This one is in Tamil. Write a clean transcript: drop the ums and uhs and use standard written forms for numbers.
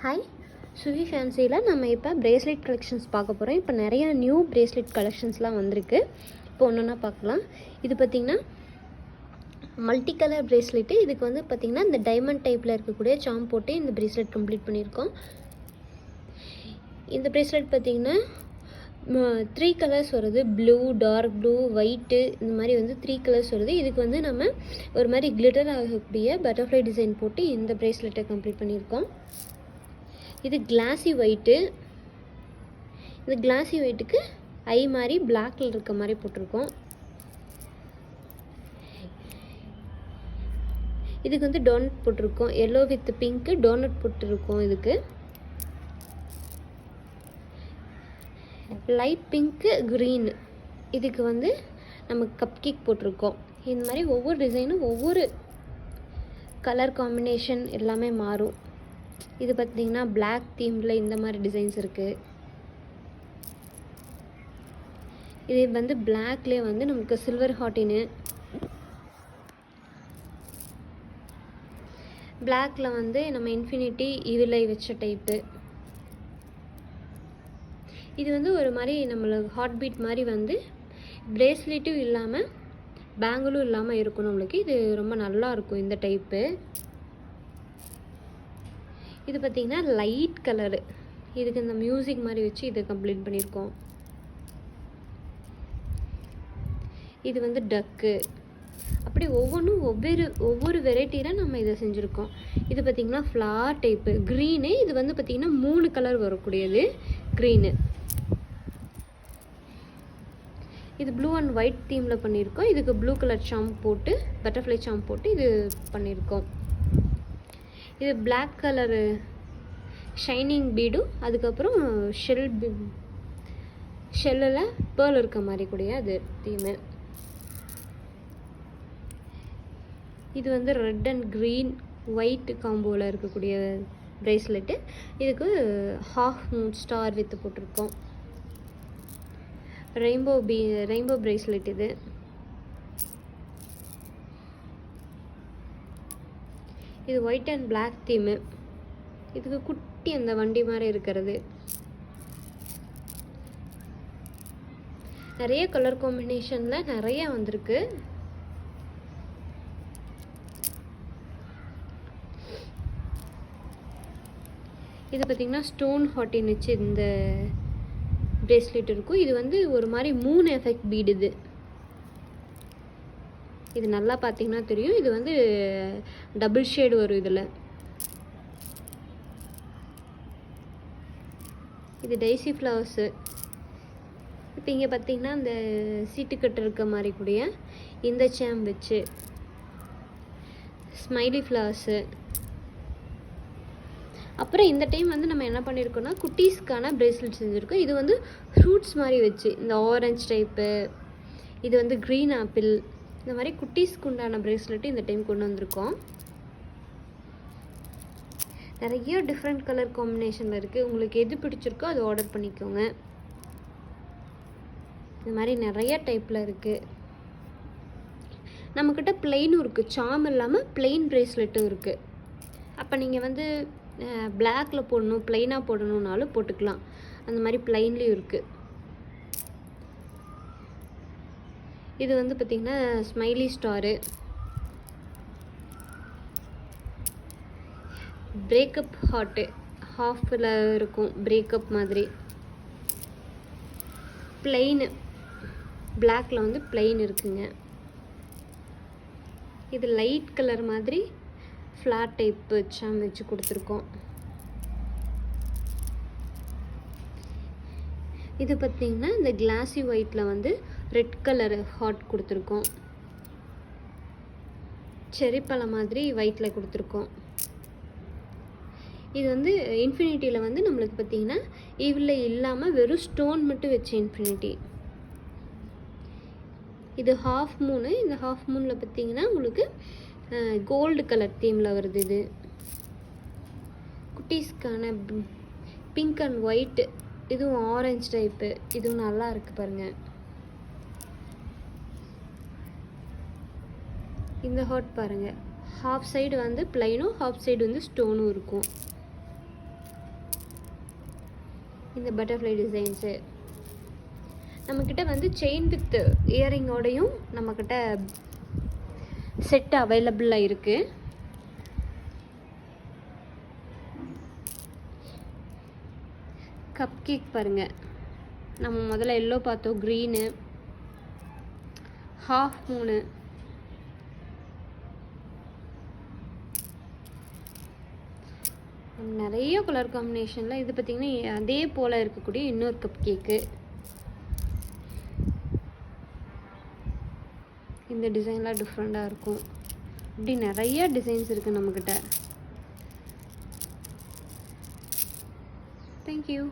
ஹாய், சுவி ஃபேன்சியில் நம்ம இப்போ பிரேஸ்லெட் கலெக்ஷன்ஸ் பார்க்க போகிறோம். இப்போ நிறையா நியூ பிரேஸ்லெட் கலெக்ஷன்ஸ்லாம் வந்திருக்கு. இப்போ ஒன்று பார்க்கலாம். இது பார்த்திங்கன்னா மல்டி கலர் பிரேஸ்லெட்டு. இதுக்கு வந்து பார்த்திங்கன்னா இந்த டைமண்ட் டைப்பில் இருக்கக்கூடிய சாம் போட்டு இந்த பிரேஸ்லெட் கம்ப்ளீட் பண்ணியிருக்கோம். இந்த பிரேஸ்லெட் பார்த்திங்கன்னா 3 கலர்ஸ் வருது. ப்ளூ, டார்க் ப்ளூ, ஒயிட்டு, இந்த மாதிரி வந்து 3 கலர்ஸ் வருது. இதுக்கு வந்து நம்ம ஒரு மாதிரி கிளிட்டர் ஆகக்கூடிய பட்டர்ஃப்ளை டிசைன் போட்டு இந்த பிரேஸ்லெட்டை கம்ப்ளீட் பண்ணியிருக்கோம். இது கிளாஸி ஒயிட்டு. இந்த கிளாஸி ஒயிட்டுக்கு ஐ மாதிரி பிளாக்ல இருக்க மாதிரி போட்டிருக்கோம். இதுக்கு வந்து டோனட் போட்டிருக்கோம். எல்லோ வித் பிங்க்கு டோனட் போட்டிருக்கோம். இதுக்கு லைட் பிங்க்கு க்ரீன். இதுக்கு வந்து நம்ம கப் கேக் போட்டிருக்கோம். இந்த மாதிரி ஒவ்வொரு டிசைனும் ஒவ்வொரு கலர் காம்பினேஷன் எல்லாமே மாறும். இது பார்த்திங்கன்னா பிளாக் தீமில் இந்த மாதிரி டிசைன்ஸ் இருக்குது. இது வந்து பிளாக்லேயே வந்து நமக்கு சில்வர் ஹாட்டின்னு, பிளாக்ல வந்து நம்ம இன்ஃபினிட்டி இவிலை வச்ச டைப்பு. இது வந்து ஒரு மாதிரி நம்மளுக்கு ஹார்ட் பீட் மாதிரி வந்து பிரேஸ்லெட்டும் இல்லாமல் பேங்கிளும் இல்லாமல் இருக்கும். நம்மளுக்கு இது ரொம்ப நல்லா இருக்கும் இந்த டைப்பு. இது பார்த்திங்கன்னா லைட் கலரு. இதுக்கு இந்த மியூசிக் மாதிரி வச்சு இதை கம்ப்ளீட் பண்ணியிருக்கோம். இது வந்து டக்கு. அப்படி ஒவ்வொன்றும் ஒவ்வொரு வெரைட்டியில் நம்ம இதை செஞ்சுருக்கோம். இது பார்த்திங்கன்னா ஃப்ளார் டைப்பு க்ரீனு. இது வந்து பார்த்திங்கன்னா 3 கலர் வரக்கூடியது க்ரீனு. இது ப்ளூ அண்ட் ஒயிட் தீமில் பண்ணியிருக்கோம். இதுக்கு ப்ளூ கலர் சாம் போட்டு பட்டர்ஃப்ளை சாம் போட்டு இது பண்ணியிருக்கோம். இது பிளாக் கலரு ஷைனிங் பீடும், அதுக்கப்புறம் ஷெல்லில் பேர்ல் இருக்க மாதிரி கூடிய அது தீமு. இது வந்து ரெட் அண்ட் க்ரீன் ஒயிட் காம்போவில் இருக்கக்கூடிய பிரேஸ்லெட்டு. இதுக்கு ஹாஃப் மூன் ஸ்டார் வித்து போட்டிருக்கோம். Rainbow bracelet. இது ஒயிட் அண்ட் பிளாக் தீமு. இதுக்கு குட்டி அந்த வண்டி மாதிரி இருக்கிறது. நிறைய கலர் காம்பினேஷனில் நிறைய வந்திருக்கு. இது பார்த்திங்கன்னா ஸ்டோன் ஹாட்டின் வச்சு இந்த பிரேஸ்லெட் இருக்கும். இது வந்து ஒரு மாதிரி மூன் எஃபெக்ட் பீடு. இது நல்லா பார்த்தீங்கன்னா தெரியும். இது வந்து டபுள் ஷேடு வரும் இதில். இது டைசி ஃப்ளவர்ஸு. இப்போ இங்கே பார்த்தீங்கன்னா இந்த சீட்டுக்கட்டு இருக்க மாதிரி கூடிய இந்த சேம் வச்சு ஸ்மைலி ஃப்ளவர்ஸு. அப்புறம் இந்த டைம் வந்து நம்ம என்ன பண்ணியிருக்கோம்னா குட்டீஸ்க்கான பிரேஸ்லெட் செஞ்சுருக்கோம். இது வந்து ஃப்ரூட்ஸ் மாதிரி வச்சு இந்த ஆரஞ்சு டைப்பு, இது வந்து க்ரீன் ஆப்பிள், இந்த மாதிரி குட்டீஸ்க்கு உண்டான பிரேஸ்லெட்டு இந்த டைம் கொண்டு வந்திருக்கோம். நிறைய டிஃப்ரெண்ட் கலர் காம்பினேஷனில் இருக்குது. உங்களுக்கு எது பிடிச்சிருக்கோ அது ஆர்டர் பண்ணிக்கோங்க. இந்த மாதிரி நிறைய டைப்பில் இருக்குது. நம்மக்கிட்ட பிளெயினும் இருக்குது. சாம் இல்லாமல் பிளெயின் பிரேஸ்லெட்டும் இருக்குது. அப்போ நீங்கள் வந்து பிளாக்ல போடணும், பிளெயினாக போடணுன்னாலும் போட்டுக்கலாம். அந்த மாதிரி பிளெயின்லேயும் இருக்குது. இது வந்து பார்த்திங்கன்னா ஸ்மைலி ஸ்டாரு. பிரேக்கப் ஹார்ட்டு ஹாஃபில் இருக்கும் பிரேக்கப் மாதிரி. பிளெயின் பிளாக்ல வந்து பிளெயின் இருக்குங்க. இது லைட் கலர் மாதிரி ஃப்ளாட் டைப்பு சாம் வச்சு கொடுத்துருக்கோம். இது பார்த்திங்கன்னா இந்த கிளாஸி ஒயிட்டில் வந்து ரெட் கலர் ஹார்ட் கொடுத்துருக்கோம். செரி பழம் மாதிரி ஒயிட்டில் கொடுத்துருக்கோம். இது வந்து இன்ஃபினிட்டியில் வந்து நம்மளுக்கு பார்த்திங்கன்னா இவில் இல்லாமல் வெறும் ஸ்டோன் மட்டும் வச்ச இன்ஃபினிட்டி. இது ஹாஃப் மூனு. இந்த ஹாஃப் மூனில் பார்த்திங்கன்னா உங்களுக்கு கோல்டு கலர் தீமில் வருது. இது குட்டீஸ்க்கான பிங்க் அண்ட் ஒயிட். இதுவும் ஆரஞ்சு டைப்பு. இதுவும் நல்லா இருக்குது பாருங்கள். இந்த ஹார்ட் பாருங்கள். ஹாஃப் சைடு வந்து பிளைனும் ஹாஃப் சைடு வந்து ஸ்டோனும் இருக்கும். இந்த பட்டர்ஃப்ளை டிசைன்ஸு. நம்மக்கிட்ட வந்து செயின் வித் இயரிங்கோடையும் நம்மக்கிட்ட செட் அவைலபிளாக இருக்குது. கப் கேக் பாருங்கள், நம்ம முதல்ல எல்லோ பார்த்தோம், க்ரீனு, ஹாஃப் மூணு, நிறைய கலர் காம்பினேஷனில். இது பார்த்திங்கன்னா அதே போல் இருக்கக்கூடிய இன்னொரு கப் கேக்கு. இந்த டிசைன்லாம் டிஃப்ரெண்ட்டாக இருக்கும். இப்படி நிறைய டிசைன்ஸ் இருக்குது நம்மக்கிட்ட. தேங்க்யூ.